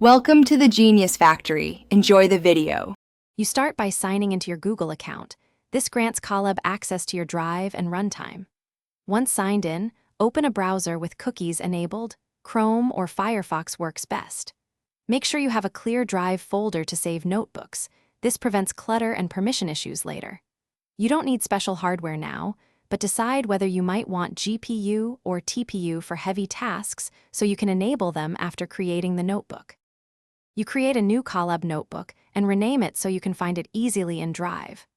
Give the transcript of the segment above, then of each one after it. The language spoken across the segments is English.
Welcome to the Genius Factory. Enjoy the video. You start by signing into your Google account. This grants Colab access to your Drive and runtime. Once signed in, open a browser with cookies enabled. Chrome or Firefox works best. Make sure you have a clear Drive folder to save notebooks. This prevents clutter and permission issues later. You don't need special hardware now, but decide whether you might want GPU or TPU for heavy tasks so you can enable them after creating the notebook. You create a new Colab notebook and rename it so you can find it easily in Drive.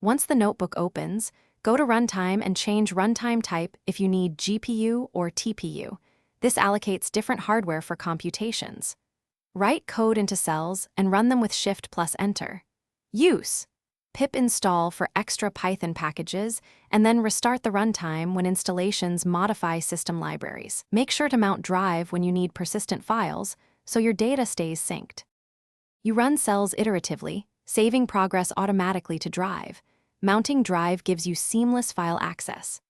Once the notebook opens, go to Runtime and change runtime type if you need GPU or TPU. This allocates different hardware for computations. Write code into cells and run them with Shift plus Enter. Use pip install for extra Python packages, and then restart the runtime when installations modify system libraries. Make sure to mount Drive when you need persistent files, so your data stays synced. You run cells iteratively, saving progress automatically to Drive. Mounting Drive gives you seamless file access.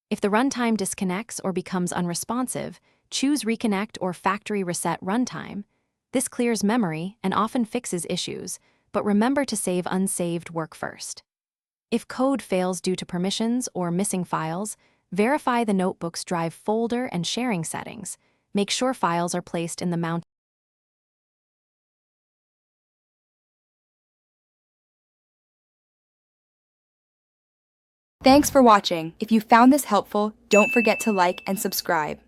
If the runtime disconnects or becomes unresponsive, choose Reconnect or Factory Reset Runtime. This clears memory and often fixes issues, but remember to save unsaved work first. If code fails due to permissions or missing files, verify the notebook's Drive folder and sharing settings. Make sure files are placed in the mount. Thanks for watching. If you found this helpful, don't forget to like and subscribe.